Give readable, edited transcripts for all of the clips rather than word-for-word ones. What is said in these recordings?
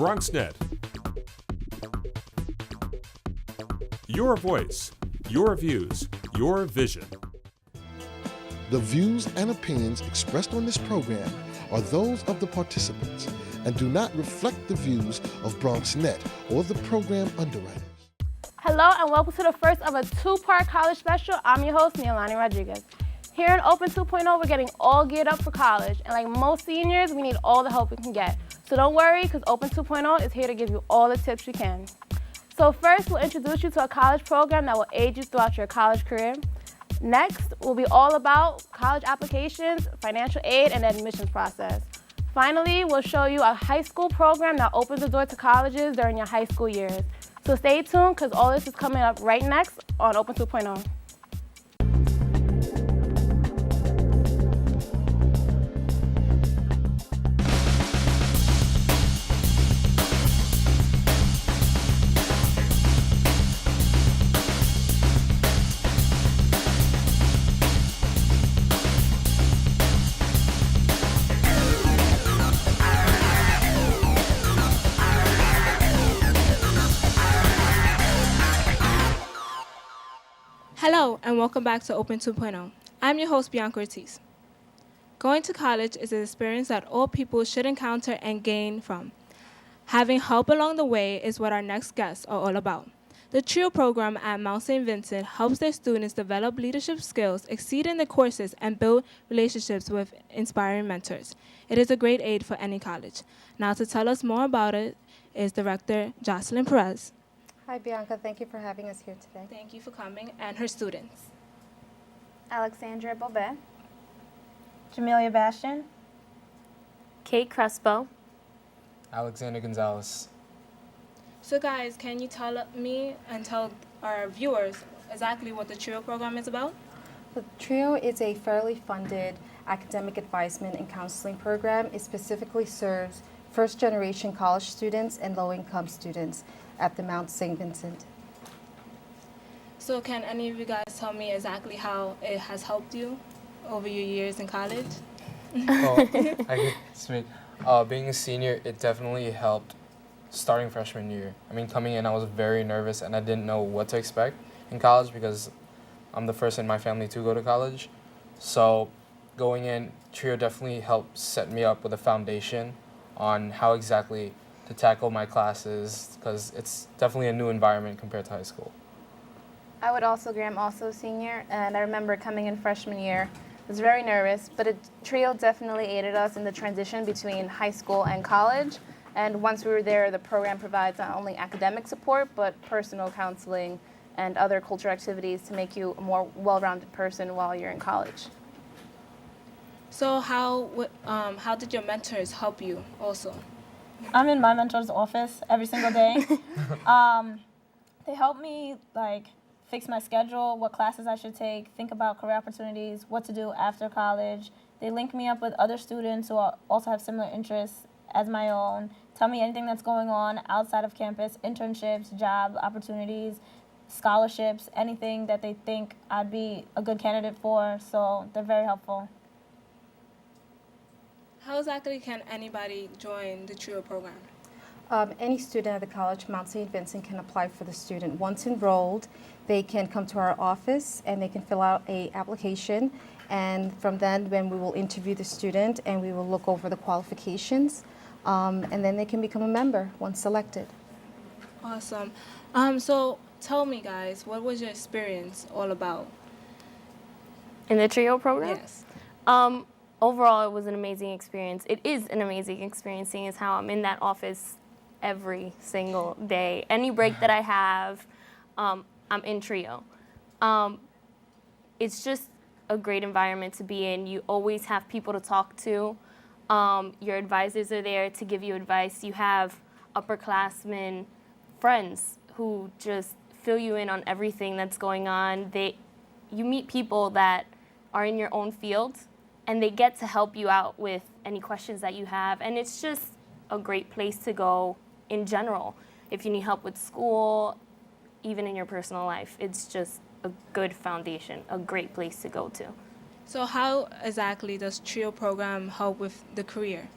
BronxNet. Your voice, your views, your vision. The views and opinions expressed on this program are those of the participants and do not reflect the views of BronxNet or the program underwriters. Hello and welcome to the first of a two-part college special. I'm your host, Neilani Rodriguez. Here in Open 2.0, we're getting all geared up for college. And like most seniors, we need all the help we can get. So don't worry, because Open 2.0 is here to give you all the tips you can. So first, we'll introduce you to a college program that will aid you throughout your college career. Next, will be all about college applications, financial aid, and the admissions process. Finally, we'll show you a high school program that opens the door to colleges during your high school years. So stay tuned, because all this is coming up right next on Open 2.0. Hello and welcome back to Open 2.0. I'm your host, Bianca Ortiz. Going to college is an experience that all people should encounter and gain from. Having help along the way is what our next guests are all about. The TRIO program at Mount St. Vincent helps their students develop leadership skills, exceed in their courses, and build relationships with inspiring mentors. It is a great aid for any college. Now to tell us more about it is Director Jocelyn Perez. Hi, Bianca. Thank you for having us here today. Thank you for coming, and her students. Alexandra Bobet. Jamelia Bastian. Kate Crespo. Alexander Gonzalez. So guys, can you tell me and tell our viewers exactly what the TRIO program is about? The TRIO is a federally funded academic advisement and counseling program. It specifically serves first-generation college students and low-income students at the Mount St. Vincent. So can any of you guys tell me exactly how it has helped you over your years in college? I can speak. Being a senior, it definitely helped starting freshman year. I mean, coming in, I was very nervous and I didn't know what to expect in college because I'm the first in my family to go to college. So going in, TRIO definitely helped set me up with a foundation on how exactly to tackle my classes, because it's definitely a new environment compared to high school. I would also agree. I'm also a senior, and I remember coming in freshman year. I was very nervous, but TRIO definitely aided us in the transition between high school and college. And once we were there, the program provides not only academic support, but personal counseling and other cultural activities to make you a more well-rounded person while you're in college. So how did your mentors help you also? I'm in my mentor's office every single day. They help me fix my schedule, what classes I should take, think about career opportunities, what to do after college. They link me up with other students who also have similar interests as my own, tell me anything that's going on outside of campus, internships, job opportunities, scholarships, anything that they think I'd be a good candidate for, so they're very helpful. How exactly can anybody join the TRIO program? Any student at the college, Mount St. Vincent, can apply for the student. Once enrolled, they can come to our office and they can fill out an application. And from then, when we will interview the student and we will look over the qualifications, and then they can become a member once selected. Awesome. So tell me, guys, what was your experience all about? In the TRIO program? Yes. Overall, it was an amazing experience. It is an amazing experience, seeing as how I'm in that office every single day. Any break that I have, I'm in TRIO. It's just a great environment to be in. You always have people to talk to. Your advisors are there to give you advice. You have upperclassmen friends who just fill you in on everything that's going on. You meet people that are in your own field, and they get to help you out with any questions that you have. And it's just a great place to go in general. If you need help with school, even in your personal life, it's just a good foundation, a great place to go to. So how exactly does TRIO program help with the career?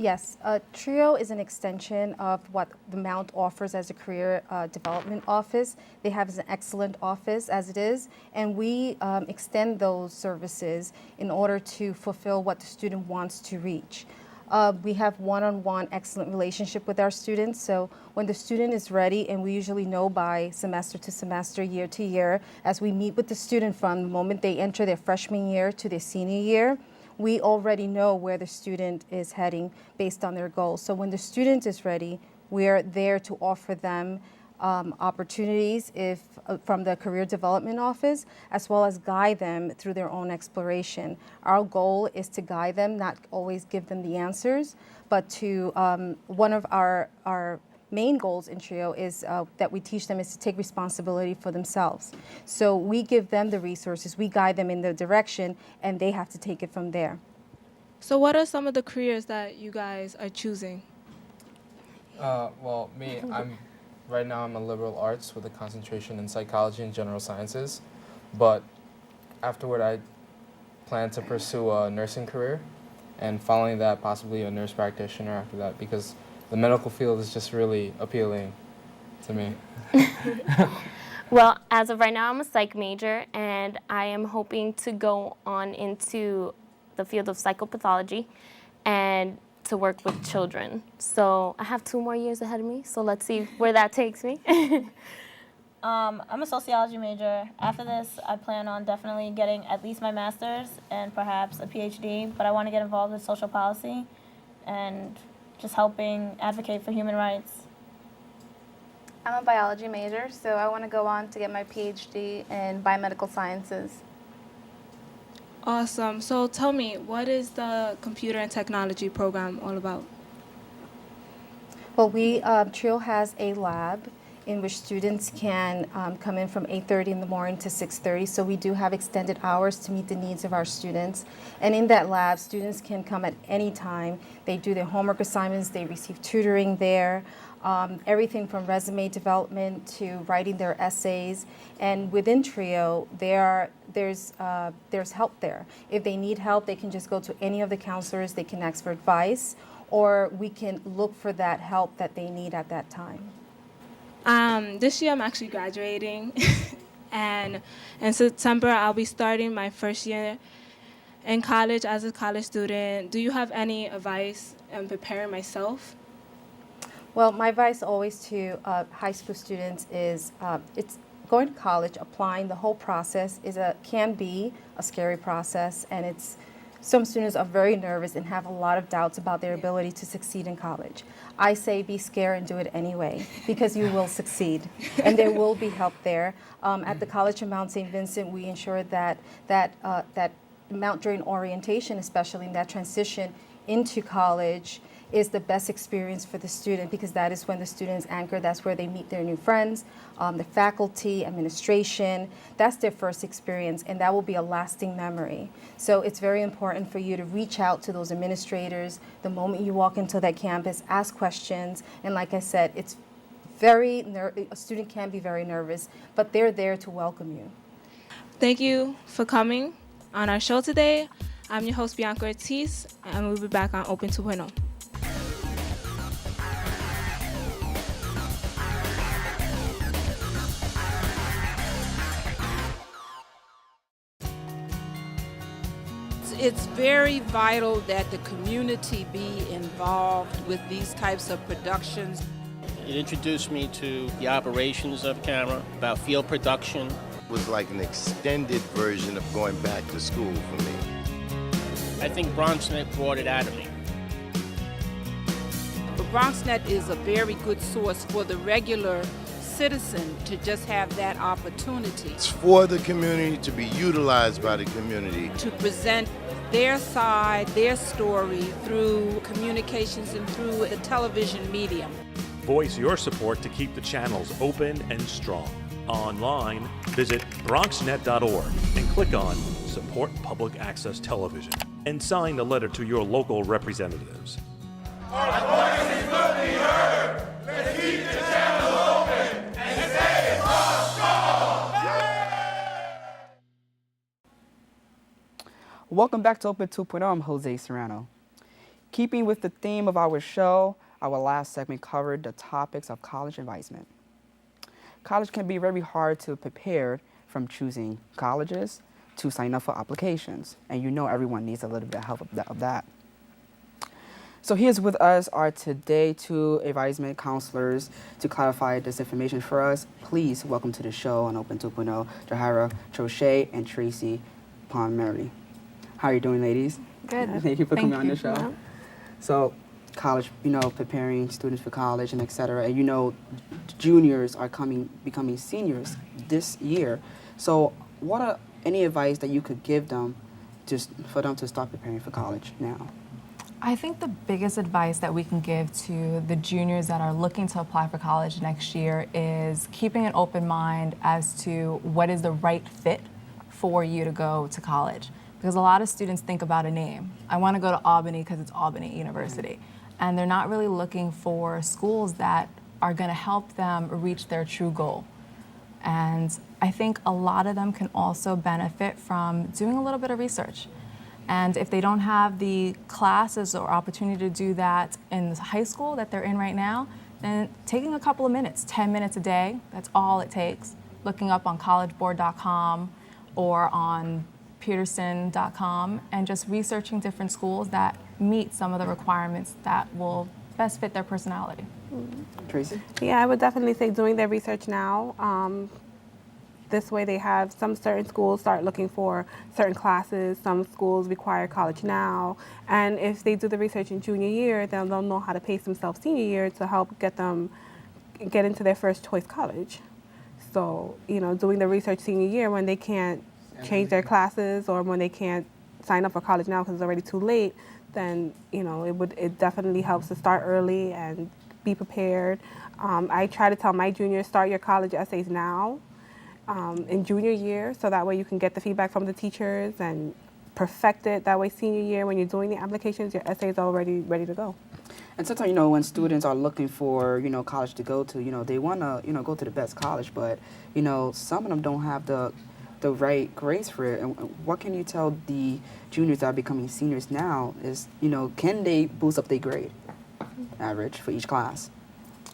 Yes, TRIO is an extension of what the Mount offers as a career development office. They have an excellent office as it is, and we extend those services in order to fulfill what the student wants to reach. We have one-on-one excellent relationship with our students, so when the student is ready, and we usually know by semester to semester, year to year, as we meet with the student from the moment they enter their freshman year to their senior year, we already know where the student is heading based on their goals. So when the student is ready, we're there to offer them opportunities from the Career Development Office, as well as guide them through their own exploration. Our goal is to guide them, not always give them the answers, but to one of our main goals in TRIO is that we teach them is to take responsibility for themselves. So we give them the resources, we guide them in the direction, and they have to take it from there. So what are some of the careers that you guys are choosing? Well, me, right now I'm a liberal arts with a concentration in psychology and general sciences, but afterward I plan to pursue a nursing career, and following that possibly a nurse practitioner after that, because the medical field is just really appealing to me. Well, as of right now, I'm a psych major, and I am hoping to go on into the field of psychopathology and to work with children. So I have 2 more years ahead of me, so let's see where that takes me. I'm a sociology major. After this, I plan on definitely getting at least my master's and perhaps a PhD, but I want to get involved with social policy and just helping advocate for human rights. I'm a biology major, so I want to go on to get my PhD in biomedical sciences. Awesome. So tell me, what is the computer and technology program all about? Well, TRIO has a lab in which students can come in from 8:30 in the morning to 6:30. So we do have extended hours to meet the needs of our students. And in that lab, students can come at any time. They do their homework assignments, they receive tutoring there, everything from resume development to writing their essays. And within TRIO, there's help there. If they need help, they can just go to any of the counselors, they can ask for advice, or we can look for that help that they need at that time. This year I'm actually graduating, and in September I'll be starting my first year in college as a college student. Do you have any advice in preparing myself? Well, my advice always to high school students is it's going to college, applying the whole process can be a scary process, and some students are very nervous and have a lot of doubts about their ability to succeed in college. I say be scared and do it anyway, because you will succeed, and there will be help there. At the College of Mount St. Vincent, we ensure that Mount during orientation, especially in that transition into college, is the best experience for the student, because that is when the students anchor, that's where they meet their new friends, the faculty, administration. That's their first experience, and that will be a lasting memory. So it's very important for you to reach out to those administrators the moment you walk into that campus, ask questions, and like I said, a student can be very nervous, but they're there to welcome you. Thank you for coming on our show today. I'm your host, Bianca Ortiz, and we'll be back on Open 2.0. It's very vital that the community be involved with these types of productions. It introduced me to the operations of camera, about field production. It was like an extended version of going back to school for me. I think BronxNet brought it out of me. But BronxNet is a very good source for the regular citizen to just have that opportunity. It's for the community, to be utilized by the community. To present their side, their story through communications and through the television medium. Voice your support to keep the channels open and strong. Online, visit BronxNet.org and click on Support Public Access Television and sign the letter to your local representatives. Our voices will be heard. Let's keep the channel open and stay strong. Welcome back to Open 2.0. I'm Jose Serrano. Keeping with the theme of our show, our last segment covered the topics of college advisement. College can be very hard to prepare, from choosing colleges to sign up for applications. And you know everyone needs a little bit of help of that. So here's with us are today 2 advisement counselors to clarify this information for us. Please welcome to the show on Open 2.0, Jahira Trochet and Tracy Palmieri. How are you doing, ladies? Good. Thank you for coming on the show. Yeah. So college, preparing students for college and et cetera. And juniors are becoming seniors this year. So what are any advice that you could give them just for them to start preparing for college now? I think the biggest advice that we can give to the juniors that are looking to apply for college next year is keeping an open mind as to what is the right fit for you to go to college. Because a lot of students think about a name. I want to go to Albany because it's Albany University. And they're not really looking for schools that are going to help them reach their true goal. And I think a lot of them can also benefit from doing a little bit of research. And if they don't have the classes or opportunity to do that in the high school that they're in right now, then taking a couple of minutes, 10 minutes a day, that's all it takes. Looking up on collegeboard.com or on peterson.com and just researching different schools that meet some of the requirements that will best fit their personality. Tracy? Yeah, I would definitely say doing their research now. This way they have some certain schools start looking for certain classes, some schools require college now, and if they do the research in junior year, then they'll know how to pace themselves senior year to help get into their first choice college. So, doing the research senior year when they can't change their classes or when they can't sign up for college now because it's already too late, then, it definitely helps to start early and be prepared. I try to tell my juniors, start your college essays now. In junior year, so that way you can get the feedback from the teachers and perfect it. That way senior year, when you're doing the applications, your essays are already ready to go. And sometimes, when students are looking for, college to go to, they want to, go to the best college, but, some of them don't have the right grades for it. And what can you tell the juniors that are becoming seniors now is, can they boost up their grade average for each class?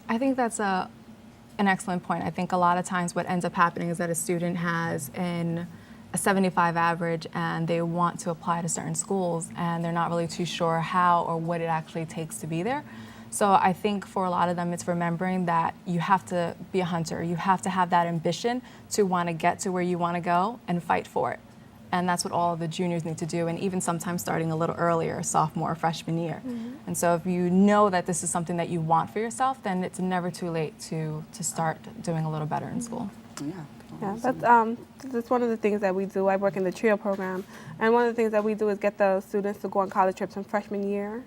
I think that's an excellent point. I think a lot of times what ends up happening is that a student has a 75 average and they want to apply to certain schools and they're not really too sure how or what it actually takes to be there. So I think for a lot of them it's remembering that you have to be a hunter. You have to have that ambition to want to get to where you want to go and fight for it. And that's what all of the juniors need to do, and even sometimes starting a little earlier, sophomore or freshman year. And so if you know that this is something that you want for yourself, then it's never too late to start doing a little better in school. Yeah, that's one of the things that we do. I work in the TRIO program, and one of the things that we do is get the students to go on college trips in freshman year,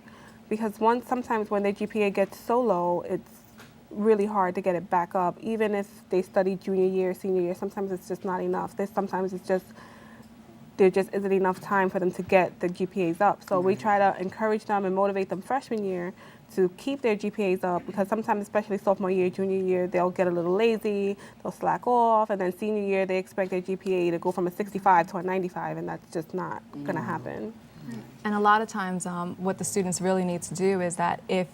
because sometimes when their GPA gets so low, it's really hard to get it back up. Even if they study junior year, senior year, sometimes it's just not enough. Sometimes it's just there just isn't enough time for them to get the GPAs up. So we try to encourage them and motivate them freshman year to keep their GPAs up, because sometimes, especially sophomore year, junior year, they'll get a little lazy, they'll slack off, and then senior year, they expect their GPA to go from a 65 to a 95, and that's just not gonna happen. And a lot of times what the students really need to do is that if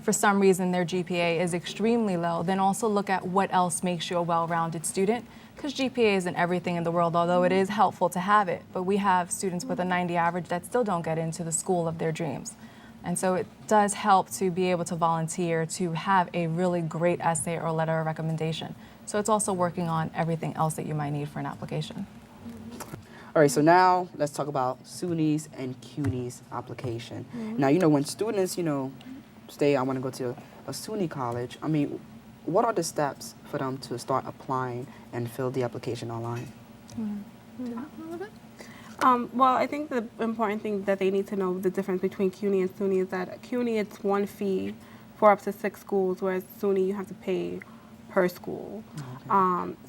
for some reason their GPA is extremely low, then also look at what else makes you a well-rounded student. Because GPA isn't everything in the world, although it is helpful to have it. But we have students with a 90 average that still don't get into the school of their dreams. And so it does help to be able to volunteer, to have a really great essay or letter of recommendation. So it's also working on everything else that you might need for an application. All right, so now let's talk about SUNY's and CUNY's application. Now, when students, say I want to go to a SUNY college, what are the steps for them to start applying and fill the application online? Well, I think the important thing that they need to know the difference between CUNY and SUNY is that CUNY, it's one fee for up to 6 schools, whereas SUNY you have to pay per school.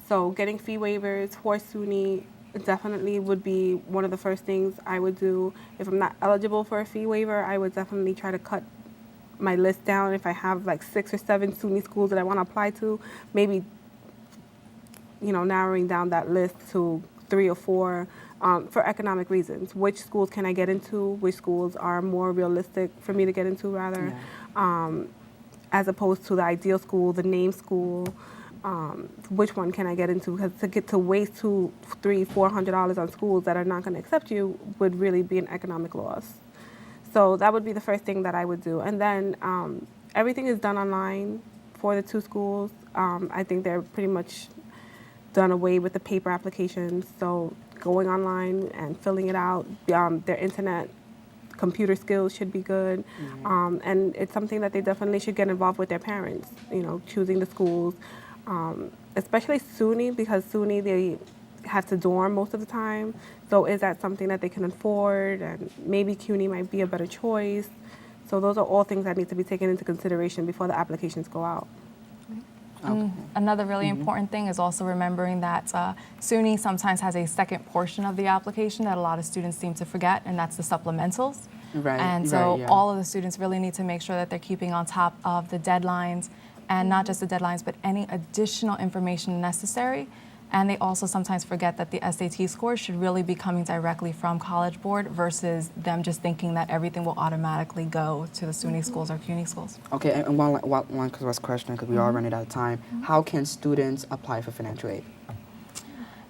So getting fee waivers for SUNY definitely would be one of the first things I would do. If I'm not eligible for a fee waiver, I would definitely try to cut my list down. If I have like 6 or 7 SUNY schools that I want to apply to, maybe narrowing down that list to 3 or 4 for economic reasons. Which schools can I get into? Which schools are more realistic for me to get into, rather, as opposed to the ideal school, the name school. Which one can I get into? Because to waste $200, $300, $400 on schools that are not going to accept you would really be an economic loss. So that would be the first thing that I would do. And then everything is done online for the 2 schools. I think they're pretty much done away with the paper applications. So going online and filling it out, their internet computer skills should be good. And it's something that they definitely should get involved with their parents, choosing the schools. Especially SUNY, because SUNY, they have to dorm most of the time. So is that something that they can afford? And maybe CUNY might be a better choice. So those are all things that need to be taken into consideration before the applications go out. Another really important thing is also remembering that SUNY sometimes has a second portion of the application that a lot of students seem to forget, and that's the supplementals. And so all of the students really need to make sure that they're keeping on top of the deadlines, and not just the deadlines, but any additional information necessary. And they also sometimes forget that the SAT scores should really be coming directly from College Board versus them just thinking that everything will automatically go to the SUNY schools or CUNY schools. Okay, and one last question, because we are running out of time. How can students apply for financial aid?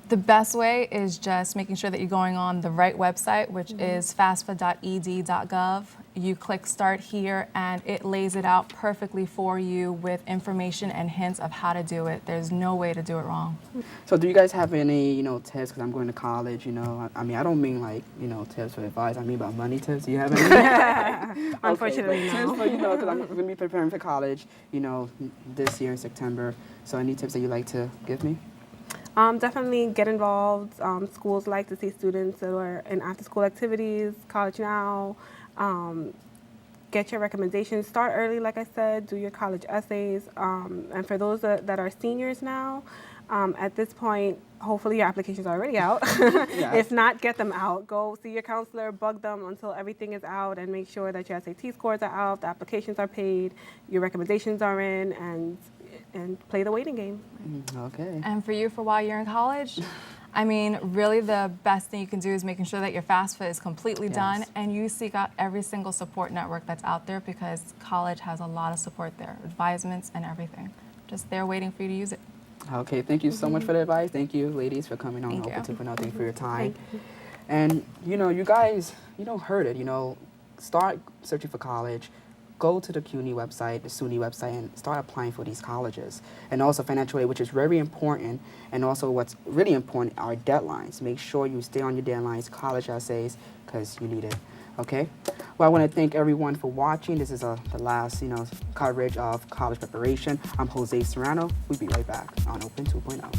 The best way is just making sure that you're going on the right website, which is fasfa.ed.gov. You click Start Here, and it lays it out perfectly for you with information and hints of how to do it. There's no way to do it wrong. So do you guys have any, tips, because I'm going to college, I mean, I don't mean like, tips or advice. I mean about money tips. Do you have any? Unfortunately, okay, no. Tips for, because I'm going to be preparing for college, this year in September. So any tips that you'd like to give me? Definitely get involved. Schools like to see students that are in after-school activities, College Now. Get your recommendations. Start early, like I said. Do your college essays. And for those that are seniors now, at this point, hopefully your applications are already out. If not, get them out. Go see your counselor, bug them until everything is out, and make sure that your SAT scores are out, the applications are paid, your recommendations are in, and play the waiting game. Okay. And for you, for while you're in college, I mean, really the best thing you can do is making sure that your FAFSA is completely done, and you seek out every single support network that's out there, because college has a lot of support there, advisements and everything. Just there waiting for you to use it. Okay, thank you so much for the advice. Thank you, ladies, for coming on Open 2.0. Thank you for your time. And, you guys, heard it, start searching for college. Go to the CUNY website, the SUNY website, and start applying for these colleges. And also financial aid, which is very important. And also what's really important are deadlines. Make sure you stay on your deadlines, college essays, because you need it. Okay? Well, I want to thank everyone for watching. This is the last, coverage of college preparation. I'm Jose Serrano. We'll be right back on Open 2.0.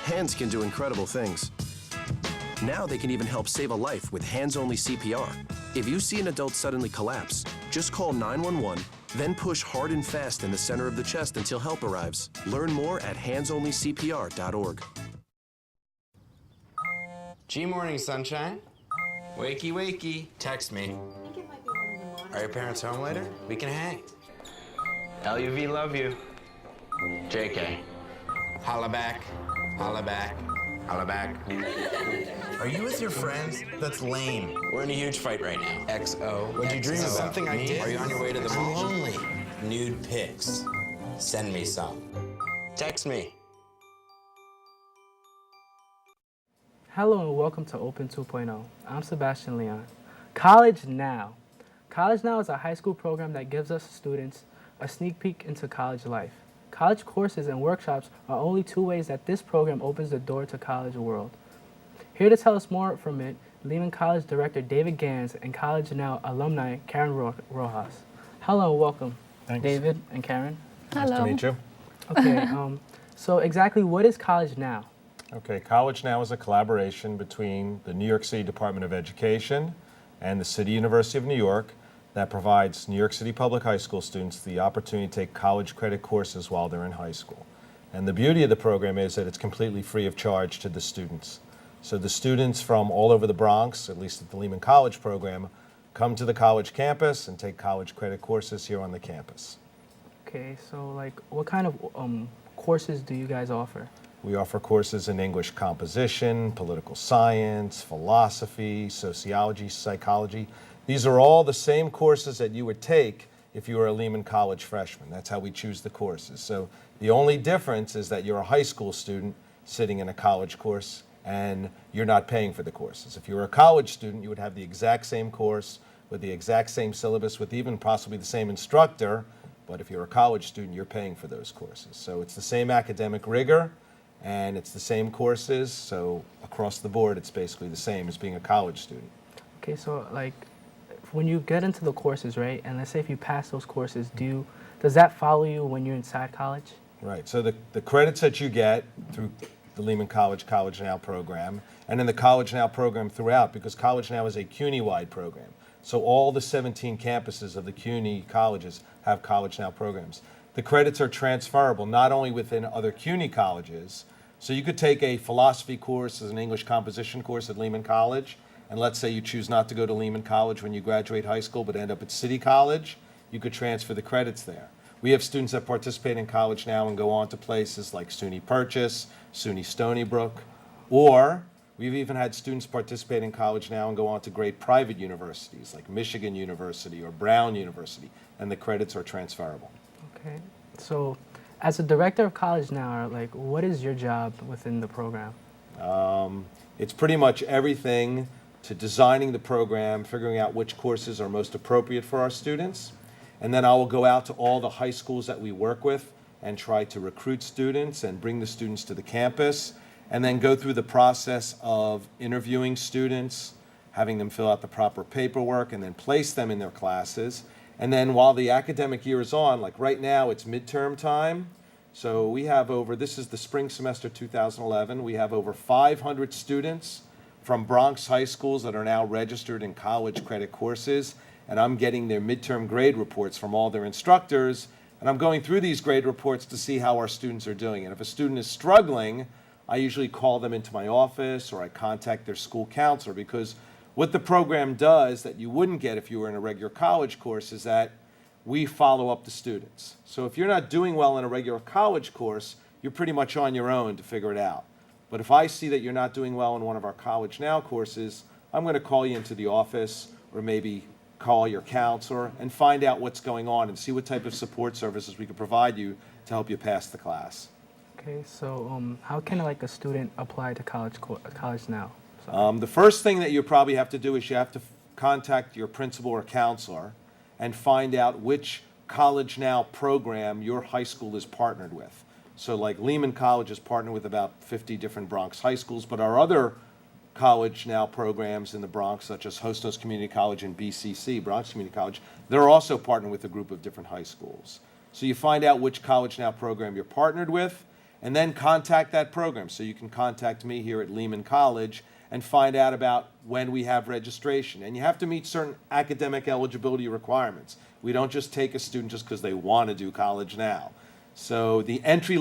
Hands can do incredible things. Now they can even help save a life with hands-only CPR. If you see an adult suddenly collapse, just call 911, then push hard and fast in the center of the chest until help arrives. Learn more at handsonlycpr.org. G-Morning, sunshine. Wakey, wakey. Text me. Are your parents home later? We can hang. LUV, love you. JK. Holla back. Holla back. Holla back. Are you with your friends? That's lame. We're in a huge fight right now. XO. What'd you dream about? Something I did. Are you on your way to the mall? I'm lonely. Nude pics. Send me some. Text me. Hello and welcome to Open 2.0. I'm Sebastian Leon. College Now. College Now is a high school program that gives us students a sneak peek into college life. College courses and workshops are only 2 ways that this program opens the door to college world. Here to tell us more from it, Lehman College Director David Gans and College Now alumni Karen Rojas. Hello, welcome. Thanks. David and Karen. Nice to meet you. Okay, so exactly what is College Now? Okay, College Now is a collaboration between the New York City Department of Education and the City University of New York that provides New York City public high school students the opportunity to take college credit courses while they're in high school. And the beauty of the program is that it's completely free of charge to the students. So the students from all over the Bronx, at least at the Lehman College program, come to the college campus and take college credit courses here on the campus. Okay, so like what kind of courses do you guys offer? We offer courses in English composition, political science, philosophy, sociology, psychology. These are all the same courses that you would take if you were a Lehman College freshman. That's how we choose the courses. So the only difference is that you're a high school student sitting in a college course and you're not paying for the courses. If you were a college student, you would have the exact same course with the exact same syllabus with even possibly the same instructor, but if you're a college student, you're paying for those courses. So it's the same academic rigor, and it's the same courses, so across the board it's basically the same as being a college student. Okay, so like when you get into the courses, right, and let's say if you pass those courses, does that follow you when you're inside college? Right, so the credits that you get through the Lehman College College Now program, and in the College Now program throughout, because College Now is a CUNY-wide program. So all the 17 campuses of the CUNY colleges have College Now programs. The credits are transferable not only within other CUNY colleges, so you could take a philosophy course as an English composition course at Lehman College, and let's say you choose not to go to Lehman College when you graduate high school but end up at City College, you could transfer the credits there. We have students that participate in College Now and go on to places like SUNY Purchase, SUNY Stony Brook, or we've even had students participate in College Now and go on to great private universities like Michigan University or Brown University, and the credits are transferable. Okay, so as a director of College Now, like what is your job within the program? It's pretty much everything to designing the program, figuring out which courses are most appropriate for our students, and then I will go out to all the high schools that we work with and try to recruit students and bring the students to the campus, and then go through the process of interviewing students, having them fill out the proper paperwork, and then place them in their classes. And then while the academic year is on, like right now it's midterm time, so we have this is the spring semester 2011, we have over 500 students from Bronx high schools that are now registered in college credit courses, and I'm getting their midterm grade reports from all their instructors, and I'm going through these grade reports to see how our students are doing. And if a student is struggling, I usually call them into my office or I contact their school counselor, because what the program does that you wouldn't get if you were in a regular college course is that we follow up the students. So if you're not doing well in a regular college course, you're pretty much on your own to figure it out. But if I see that you're not doing well in one of our College Now courses, I'm going to call you into the office or maybe call your counselor and find out what's going on and see what type of support services we can provide you to help you pass the class. Okay, so how can like a student apply to College Now? The first thing that you probably have to do is you have to contact your principal or counselor and find out which College Now program your high school is partnered with. So like Lehman College is partnered with about 50 different Bronx high schools, but our other College Now programs in the Bronx, such as Hostos Community College and BCC, Bronx Community College, they're also partnered with a group of different high schools. So you find out which College Now program you're partnered with, and then contact that program. So you can contact me here at Lehman College and find out about when we have registration. And you have to meet certain academic eligibility requirements. We don't just take a student just because they want to do College Now. So the entry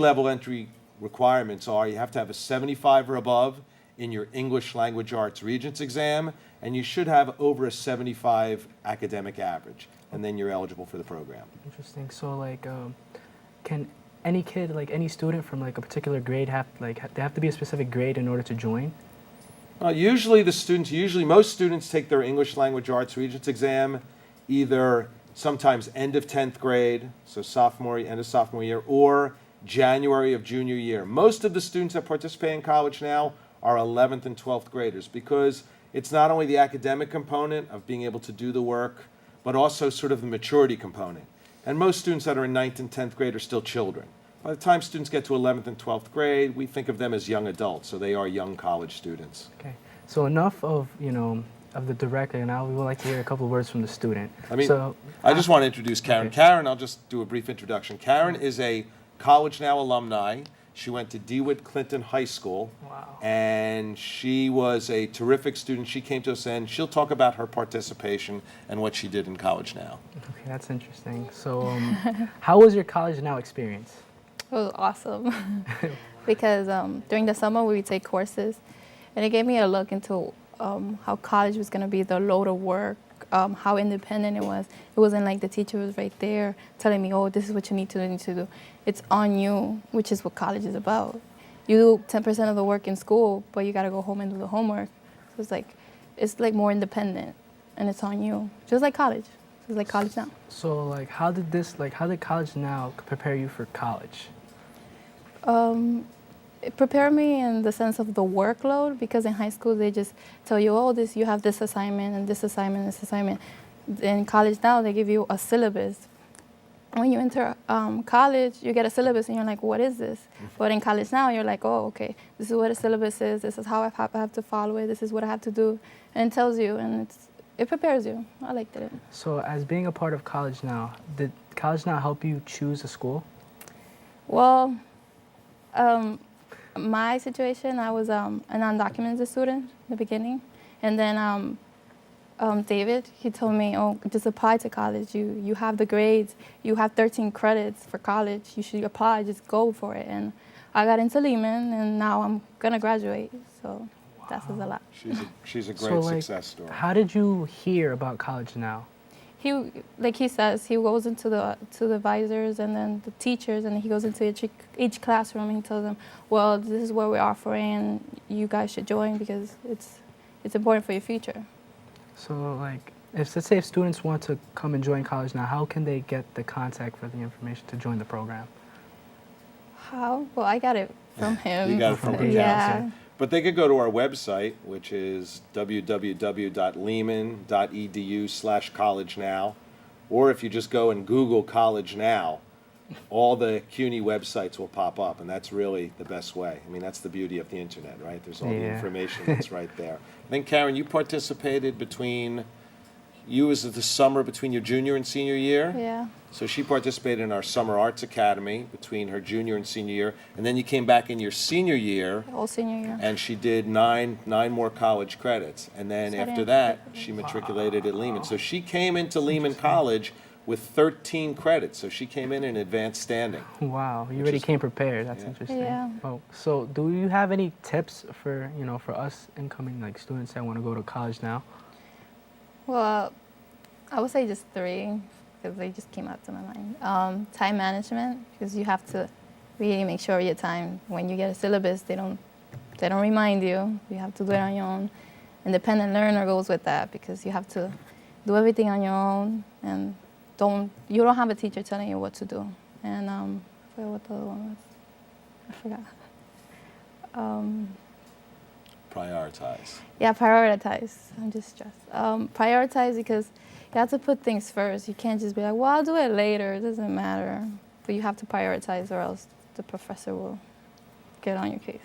requirements are you have to have a 75 or above in your English Language Arts Regents exam, and you should have over a 75 academic average, and then you're eligible for the program. Interesting. So like, can any kid, like any student from like a particular grade they have to be a specific grade in order to join? Usually most students take their English Language Arts Regents exam either sometimes end of 10th grade, so end of sophomore year, or January of junior year. Most of the students that participate in College Now are 11th and 12th graders, because it's not only the academic component of being able to do the work, but also sort of the maturity component. And most students that are in 9th and 10th grade are still children. By the time students get to 11th and 12th grade, we think of them as young adults, so they are young college students. Okay, so enough of the director. Now we would like to hear a couple of words from the student. I just want to introduce Karen. Okay. Karen, I'll just do a brief introduction. Karen is a College Now alumni. She went to DeWitt Clinton High School. Wow. And she was a terrific student. She came to us and she'll talk about her participation and what she did in College Now. Okay, that's interesting. So how was your College Now experience? It was awesome because during the summer we would take courses, and it gave me a look into how college was going to be, the load of work, how independent it was. It wasn't like the teacher was right there telling me, oh, this is what you need to do. It's on you, which is what college is about. You do 10% of the work in school, but you got to go home and do the homework. So it's like more independent, and it's on you, just like college. It's like College Now. So like, how did College Now prepare you for college? It prepared me in the sense of the workload, because in high school they just tell you, oh, you have this assignment and this assignment and this assignment. In College Now they give you a syllabus. When you enter college, you get a syllabus and you're like, what is this? But in College Now you're like, oh, okay, this is what a syllabus is. This is how I have to follow it. This is what I have to do, and it tells you, and it prepares you. I liked it. So as being a part of College Now, did College Now help you choose a school? Well, my situation, I was an undocumented student in the beginning, and then David, he told me, oh, just apply to college. You have the grades. You have 13 credits for college. You should apply. Just go for it. And I got into Lehman, and now I'm gonna graduate. So that says a lot. She's a great success story. How did you hear about College Now? Like he says, he goes into the advisors and then the teachers, and he goes into each classroom and he tells them, well, this is what we're offering, you guys should join because it's important for your future. So like, let's say if students want to come and join College Now, how can they get the contact for the information to join the program? How? Well, I got it from him. You got it from her yeah. counselor. But they could go to our website, which is www.lehman.edu/collegenow. Or if you just go and Google College Now, all the CUNY websites will pop up, and that's really the best way. I mean, that's the beauty of the internet, right? There's all the information that's right there. I think, Karen, you participated was it the summer between your junior and senior year? Yeah. So she participated in our Summer Arts Academy between her junior and senior year, and then you came back in your senior year. All senior year. And she did nine more college credits, and then after that, she matriculated at Lehman. So she came into Lehman College with 13 credits, so she came in advanced standing. Wow, you already came prepared. That's interesting. Yeah. Oh, so do you have any tips for us incoming students that want to go to College Now? Well, I would say just 3, because they just came out to my mind. Time management, because you have to really make sure your time, when you get a syllabus, they don't remind you. You have to do it on your own. Independent learner goes with that, because you have to do everything on your own, and you don't have a teacher telling you what to do. And I forgot what the other one was. I forgot. Prioritize. Yeah, prioritize. I'm just stressed. Prioritize, because you have to put things first. You can't just be like, well, I'll do it later. It doesn't matter. But you have to prioritize, or else the professor will get on your case.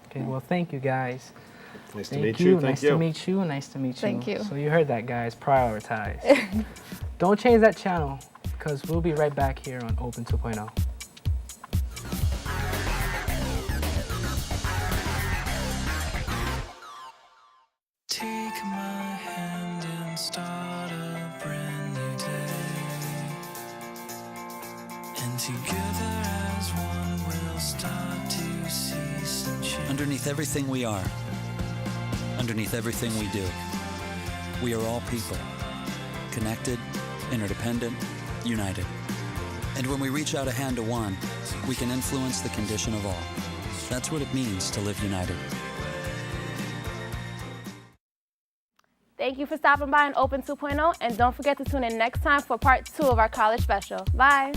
Okay, well, thank you, guys. Nice to meet you. Nice to meet you. Nice to meet you. Thank you. So you heard that, guys. Prioritize. Don't change that channel, because we'll be right back here on Open 2.0. Take my hand and start a brand new day. And together as one we'll start to see some change. Underneath everything we are, underneath everything we do, we are all people. Connected, interdependent, united. And when we reach out a hand to one, we can influence the condition of all. That's what it means to live united. Thank you for stopping by on Open 2.0, and don't forget to tune in next time for part 2 of our college special. Bye.